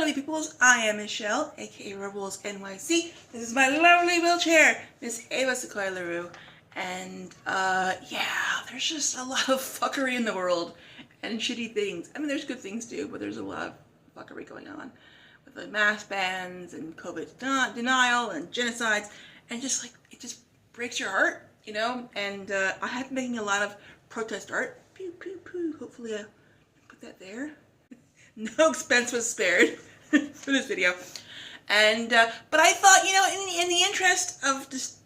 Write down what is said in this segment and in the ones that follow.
lovely peoples, I am Michelle, aka Rebels NYC. This is my lovely wheelchair, Miss Ava Sequoia LaRue. And yeah, there's just a lot of fuckery in the world and shitty things. I mean, there's good things too, but there's a lot of fuckery going on with the mask bans and COVID denial and genocides, and just like, it just breaks your heart, you know? And I have been making a lot of protest art. Pew, pew, pew. Hopefully I put that there. No expense was spared for this video. And but I thought, you know, in the interest of just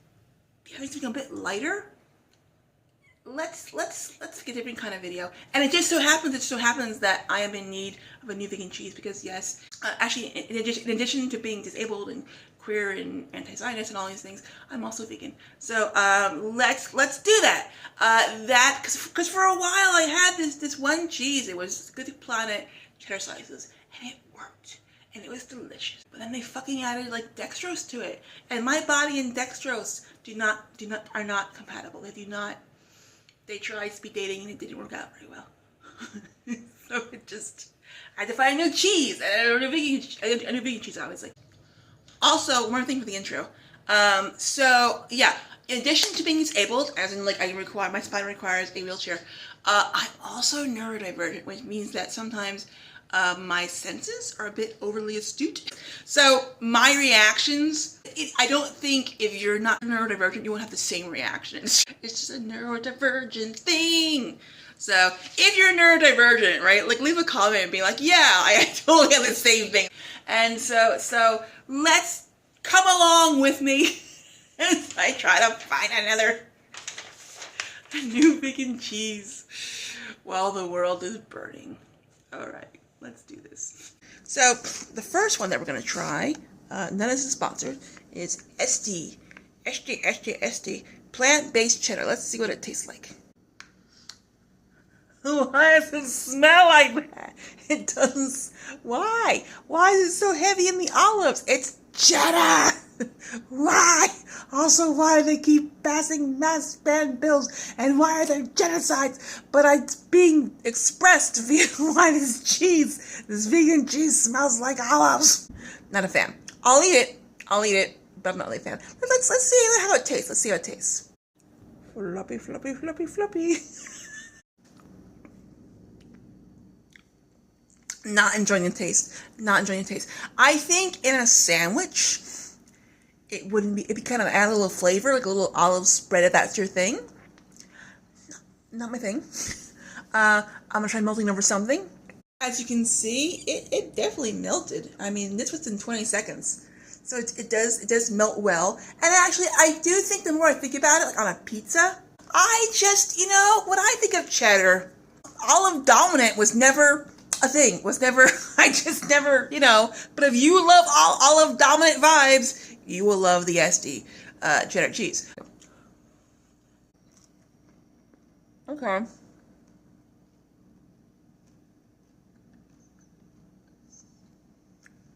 having something a bit lighter, let's make a different kind of video. And it just so happens that I am in need of a new vegan cheese, because yes, actually in addition to being disabled and queer and anti-Zionist and all these things, I'm also vegan. So let's do that. Because for a while I had this one cheese. It was Good Planet cheddar slices, and it worked, and it was delicious. But then they fucking added like dextrose to it, and my body and dextrose are not compatible. They do not. They tried speed dating and it didn't work out very well. So I had to find a new cheese, a new vegan cheese, obviously. Also, one thing for the intro. So yeah, in addition to being disabled, as in like my spine requires a wheelchair, I'm also neurodivergent, which means that sometimes my senses are a bit overly astute. So my reactions, I don't think if you're not neurodivergent, you won't have the same reactions. It's just a neurodivergent thing. So if you're neurodivergent, right, like leave a comment and be like, yeah, I totally have the same thing. And so let's come along with me as I try to find a new vegan cheese while the world is burning. All right. Let's do this. So the first one that we're gonna try, none of this is sponsored, is Esti plant-based cheddar. Let's see what it tastes like. Why does it smell like that? It doesn't. Why? Why is it so heavy in the olives? It's cheddar. Why? Also, why do they keep passing mass ban bills? And why are there genocides? But it's being expressed via why this vegan cheese smells like olives. Not a fan. I'll eat it, but I'm not really a fan. But let's see how it tastes. Let's see how it tastes. Floppy, floppy, floppy, floppy. Not enjoying the taste. I think in a sandwich, it'd be kind of add a little flavor, like a little olive spread if that's your thing. Not my thing. I'm gonna try melting over something. As you can see, it definitely melted. I mean, this was in 20 seconds. So it does melt well. And actually, I do think the more I think about it, like on a pizza, you know, when I think of cheddar, olive dominant was never a thing. I just never, you know. But if you love olive dominant vibes, you will love the Esti cheddar cheese. Okay.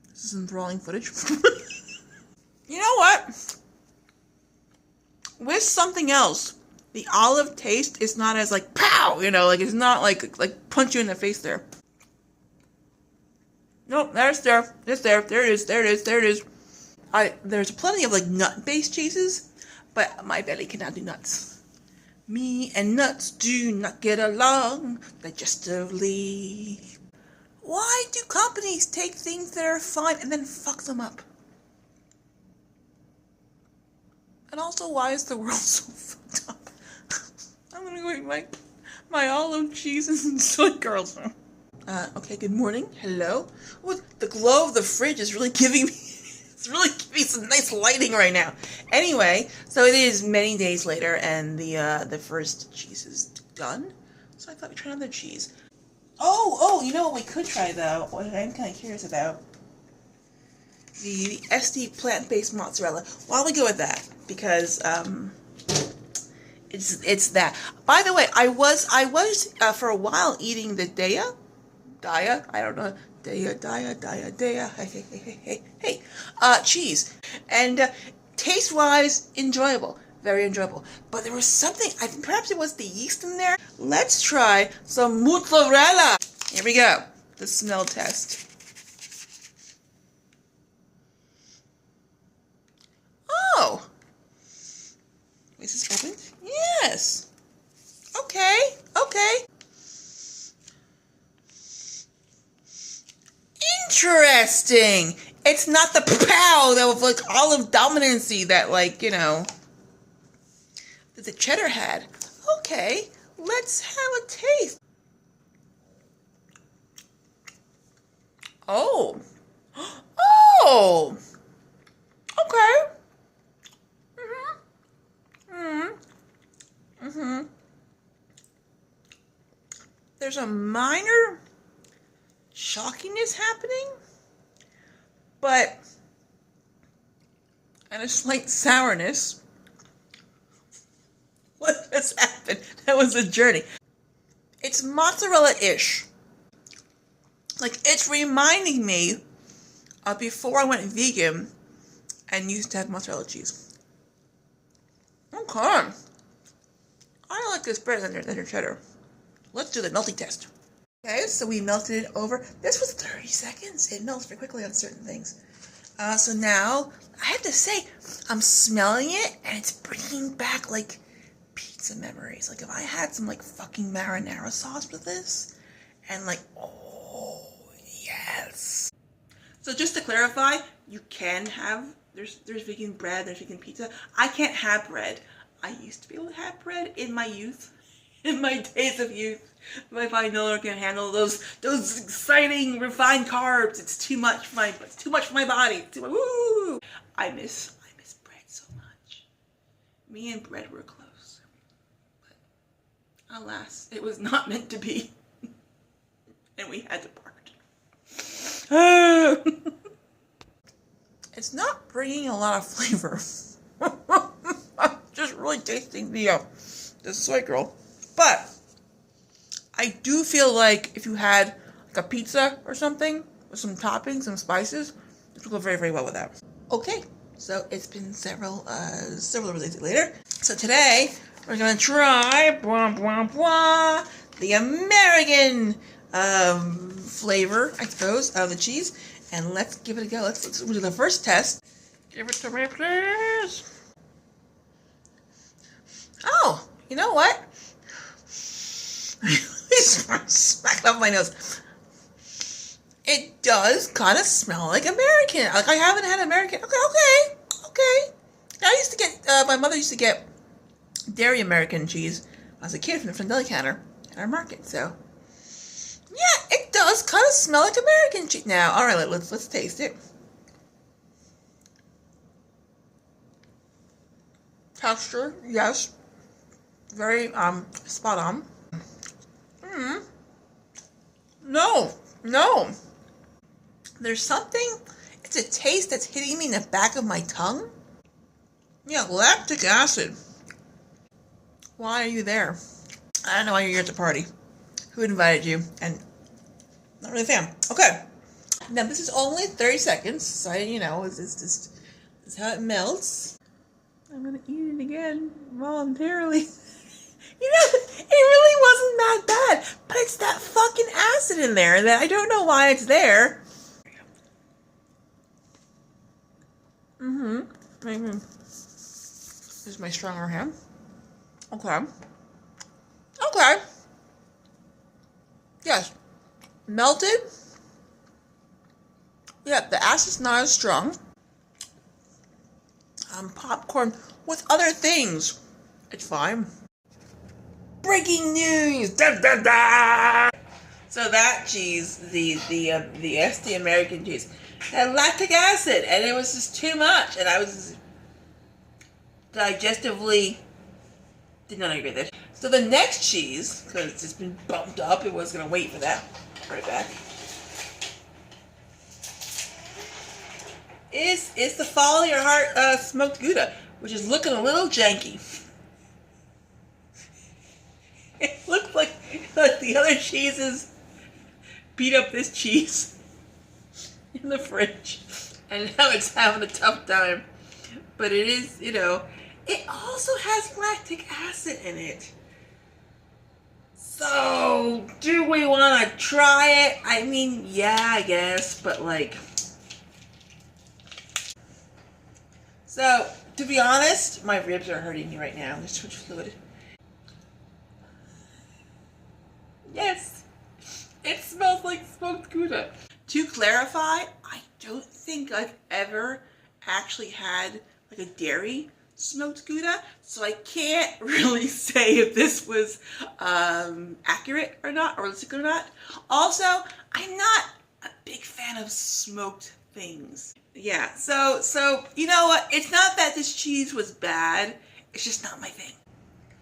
This is enthralling footage. You know what? With something else, the olive taste is not as like pow, you know, like it's not like punch you in the face there. Nope, it's there. There it is. There's plenty of like nut-based cheeses, but my belly cannot do nuts. Me and nuts do not get along digestively. Why do companies take things that are fine and then fuck them up? And also, why is the world so fucked up? I'm gonna go eat my olive cheese and soy curls. Okay, good morning. Hello. Oh, the glow of the fridge is really giving me some nice lighting right now. Anyway, so it is many days later, and the first cheese is done. So I thought we'd try another cheese. Oh, you know what we could try though? What I'm kind of curious about, the Esti plant-based mozzarella. Why don't we go with that? Because it's that. By the way, I was for a while eating the Daiya. I don't know. Daiya. Hey. Cheese. And taste-wise, enjoyable. Very enjoyable. But there was something, I think perhaps it was the yeast in there. Let's try some mozzarella. Here we go. The smell test. Is this opened? Yes. Okay. Okay. Interesting. It's not the pow of like olive dominancy that like, you know, that the cheddar had. Okay. Let's have a taste. Oh. Oh. Okay. There's a minor chalkiness happening, but and a slight sourness. What just happened? That was a journey. It's mozzarella-ish. Like, it's reminding me of before I went vegan and used to have mozzarella cheese. Okay. I like this better than your cheddar. Let's do the melting test. Okay, so we melted it over. This was 30 seconds. It melts very quickly on certain things. So now, I have to say, I'm smelling it, and it's bringing back, like, pizza memories. Like, if I had some, like, fucking marinara sauce with this, and, like, oh, yes. So just to clarify, you can have, there's vegan bread, there's vegan pizza. I can't have bread. I used to be able to have bread in my youth, in my days of youth. My body no longer can handle those exciting refined carbs. It's too much for my body. It's too much. Woo! I miss bread so much. Me and bread were close, but alas, it was not meant to be, and we had to part. It's not bringing a lot of flavor. I'm just really tasting the soy girl, but I do feel like if you had like a pizza or something with some toppings, some spices, this will go very, very well with that. Okay, so it's been several days later. So today we're gonna try the American flavor, I suppose, of the cheese, and let's give it a go. Let's do the first test. Give it to me, please. Oh, you know what? Smack it off my nose. It does kind of smell like American. Like, I haven't had American. Okay. I used to get, my mother used to get dairy American cheese when I was a kid from the deli counter at our market. So, yeah, it does kind of smell like American cheese. Now, all right, let's taste it. Texture, yes, very spot on. No. There's something, it's a taste that's hitting me in the back of my tongue. Yeah, lactic acid. Why are you there? I don't know why you're here at the party. Who invited you? And not really a fan. Okay. Now this is only 30 seconds, so you know, this is how it melts. I'm gonna eat it again voluntarily. You know, it really wasn't that bad, but it's that fucking acid in there that I don't know why it's there. This is my stronger hand. Okay. Yes. Melted. Yeah, the acid's not as strong. Popcorn with other things. It's fine. Breaking news! Da, da, da! So that cheese, the Esti American cheese, had lactic acid, and it was just too much, and I was digestively did not agree with it. So the next cheese, because it's been bumped up, it was gonna wait for that. Right back. Is the Fall of Your Heart smoked Gouda, which is looking a little janky. It looks like the other cheeses beat up this cheese in the fridge, and now it's having a tough time. But it is, you know, it also has lactic acid in it. So, do we want to try it? I mean, yeah, I guess, but like... So, To be honest, my ribs are hurting me right now. There's too much fluid. Yes, it smells like smoked Gouda. To clarify, I don't think I've ever actually had like a dairy smoked Gouda, so I can't really say if this was accurate or not, or realistic or not. Also, I'm not a big fan of smoked things. Yeah, so you know what? It's not that this cheese was bad. It's just not my thing.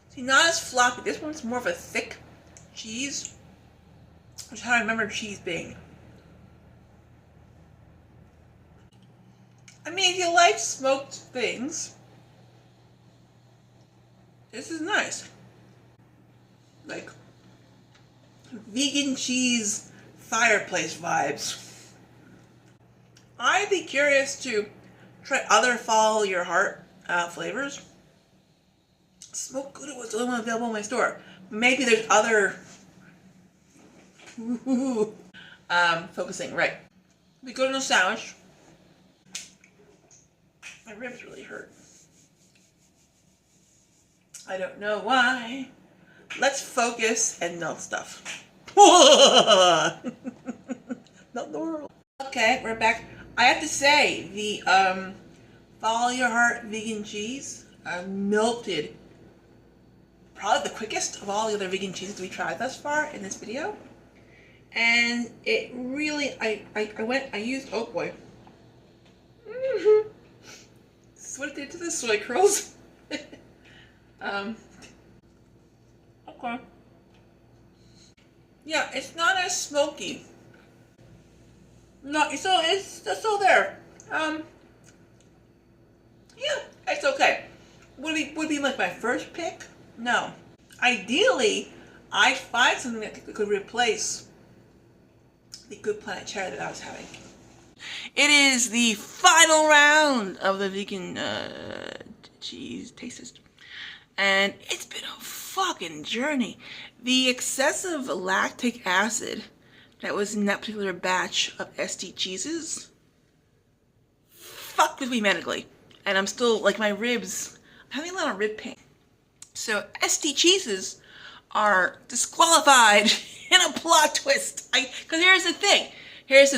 See, not as floppy. This one's more of a thick cheese, which is how I remember cheese being. I mean, if you like smoked things, this is nice. Like vegan cheese fireplace vibes. I'd be curious to try other follow your heart flavors. Smoked Gouda was the only one available in my store. Maybe there's other focusing, right. We go to the sandwich. My ribs really hurt. I don't know why. Let's focus and melt stuff. Melt the world. Okay, we're back. I have to say, the Follow Your Heart vegan cheese melted. Probably the quickest of all the other vegan cheeses we tried thus far in this video. And it really, I used, oh boy. This is what it did to the soy curls. Okay. Yeah, it's not as smoky. No, it's still there. Yeah, it's okay. Would it be like my first pick? No. Ideally, I'd find something that could replace the Good Planet chair that I was having. It is the final round of the vegan cheese taste test. And it's been a fucking journey. The excessive lactic acid that was in that particular batch of Esti cheeses fucked with me medically. And I'm still, like, my ribs, I'm having a lot of rib pain. So Esti cheeses are disqualified in a plot twist. Because here's the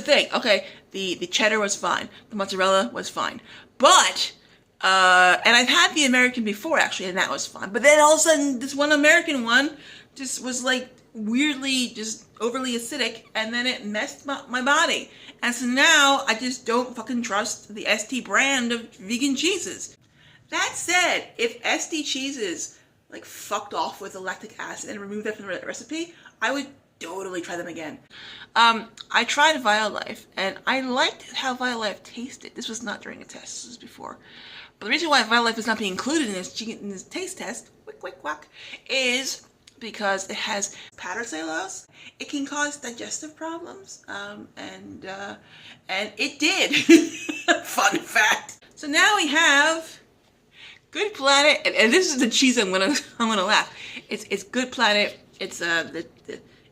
thing. Okay, the cheddar was fine. The mozzarella was fine. But, and I've had the American before, actually, and that was fine. But then all of a sudden, this one American one just was, like, weirdly just overly acidic, and then it messed my body. And so now, I just don't fucking trust the Esti brand of vegan cheeses. That said, if Esti cheeses, like, fucked off with the lactic acid and removed that from the recipe, I would totally try them again. I tried Violife, and I liked how Violife tasted. This was not during a test, this was before. But the reason why Violife is not being included in this taste test, quick quack, is because it has powdered cellulose. It can cause digestive problems, and it did. Fun fact. So now we have Good Planet, and this is the cheese I'm gonna laugh. It's Good Planet. It's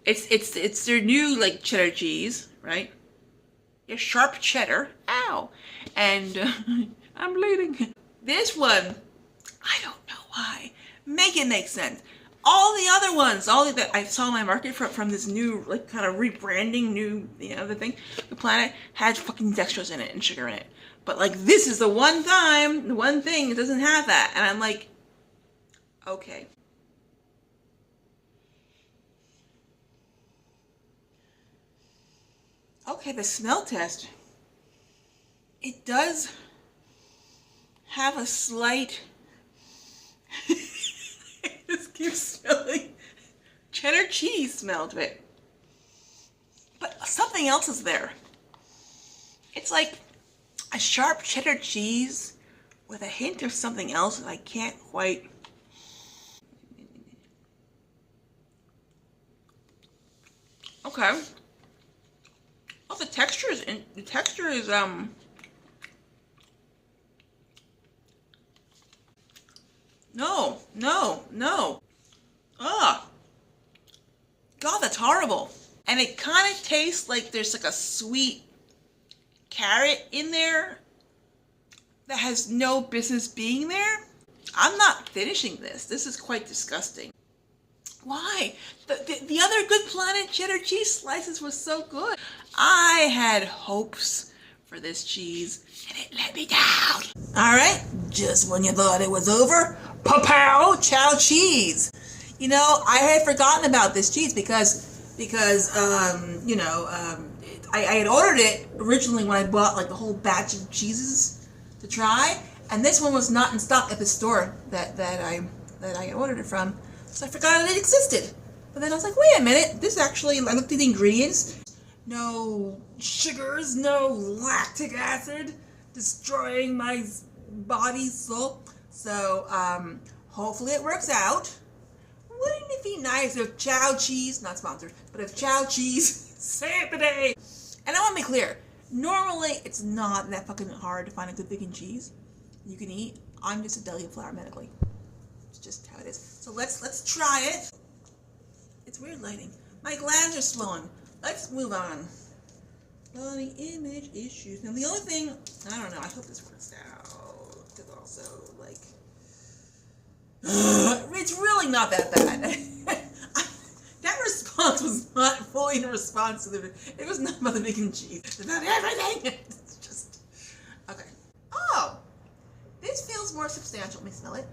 it's their new, like, cheddar cheese, right? It's sharp cheddar. Ow, and I'm bleeding. This one, I don't know why. Make it make sense. All the other ones, all that I saw in my market from this new, like, kind of rebranding, new, you know, the thing, the Planet had fucking dextrose in it and sugar in it. But, like, this is the one thing that doesn't have that. And I'm like, okay. Okay, the smell test. It does have a slight... Just keep smelling cheddar cheese smell to it. But something else is there. It's like a sharp cheddar cheese with a hint of something else that I can't quite... Okay. Oh, the texture is No. Ugh. God, that's horrible. And it kind of tastes like there's like a sweet carrot in there. that has no business being there. I'm not finishing this. This is quite disgusting. Why? The other Good Planet cheddar cheese slices was so good. I had hopes for this cheese, and it let me down. All right, just when you thought it was over, pa-pow, chow cheese. You know, I had forgotten about this cheese because I had ordered it originally when I bought like the whole batch of cheeses to try, and this one was not in stock at the store that I ordered it from. So I forgot it existed. But then I was like, wait a minute, this actually, I looked at the ingredients. No sugars, no lactic acid, destroying my body's soul. So, hopefully it works out. Wouldn't it be nice if chow cheese, not sponsored, but if chow cheese saved the day? And I want to be clear, normally it's not that fucking hard to find a good vegan cheese you can eat. I'm just a Daiya flour medically. It's just how it is. So let's try it. It's weird lighting. My glands are swollen. Let's move on. Body image issues. Now the only thing, I don't know, I hope this works out. Because also, like, it's really not that bad. That response was not fully in response to the, it was not about the vegan cheese. It's about everything. It's just, okay. Oh, this feels more substantial. Let me smell it.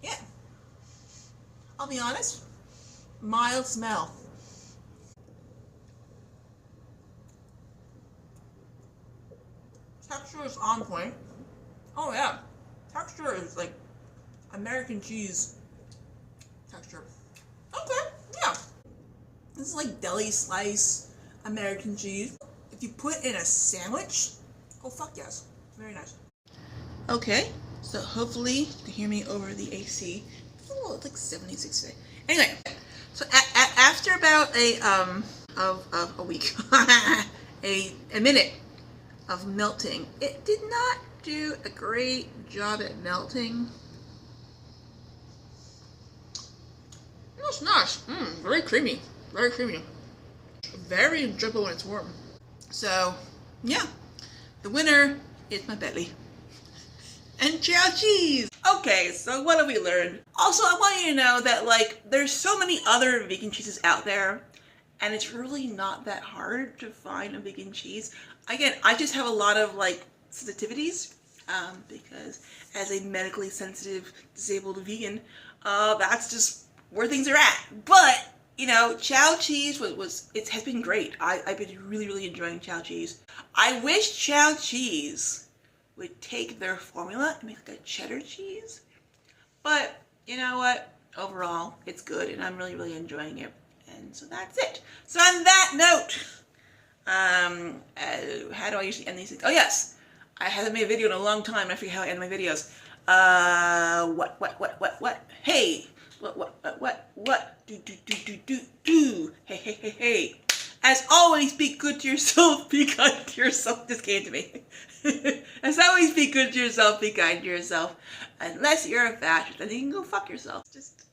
Yeah. I'll be honest. Mild smell. Texture is on point. Oh yeah. Texture is like American cheese texture. Okay, yeah. This is like deli slice American cheese. If you put in a sandwich, oh fuck yes. Very nice. Okay, so hopefully you can hear me over the AC. It's like 76 today. Anyway, so after about a week, a minute of melting, it did not do a great job at melting. It's nice. Very creamy. Very creamy. Very enjoyable when it's warm. So, yeah. The winner is my belly. And chow cheese! Okay, so what have we learned? Also, I want you to know that, like, there's so many other vegan cheeses out there, and it's really not that hard to find a vegan cheese. Again, I just have a lot of, like, sensitivities, because as a medically sensitive, disabled vegan, that's just where things are at. But, you know, chow cheese it has been great. I've been really, really enjoying chow cheese. I wish chow cheese would take their formula and make like a cheddar cheese. But, you know what? Overall, it's good and I'm really, really enjoying it. And so that's it. So on that note, how do I usually end these things? Oh yes, I haven't made a video in a long time. I forget how I end my videos. What? Hey, what? Do. Hey. As always, be good to yourself, be kind to yourself. This came to me. As always, be good to yourself, be kind to yourself. Unless you're a fascist, then you can go fuck yourself. Just,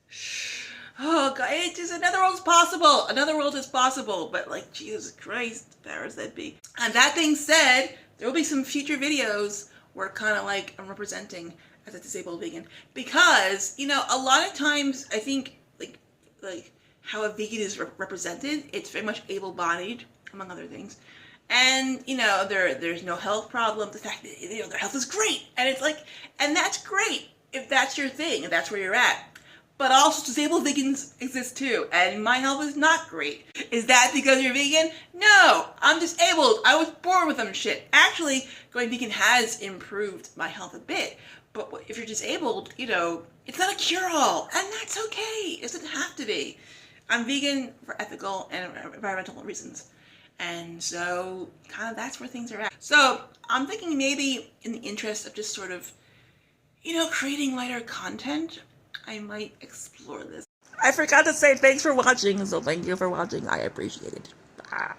oh God, it's just another world is possible. Another world is possible, but like, Jesus Christ, powers that be. And that being said, there will be some future videos where kind of like I'm representing as a disabled vegan. Because, you know, a lot of times I think like how a vegan is represented, it's very much able-bodied, among other things. And, you know, there's no health problem. The fact that, you know, their health is great. And it's like, and that's great if that's your thing, if that's where you're at. But also disabled vegans exist too, and my health is not great. Is that because you're vegan? No, I'm disabled. I was born with them shit. Actually, going vegan has improved my health a bit. But if you're disabled, you know, it's not a cure-all, and that's okay. It doesn't have to be. I'm vegan for ethical and environmental reasons. And so, kind of that's where things are at. So, I'm thinking maybe in the interest of just sort of, you know, creating lighter content, I might explore this. I forgot to say thanks for watching, so thank you for watching. I appreciate it. Bye.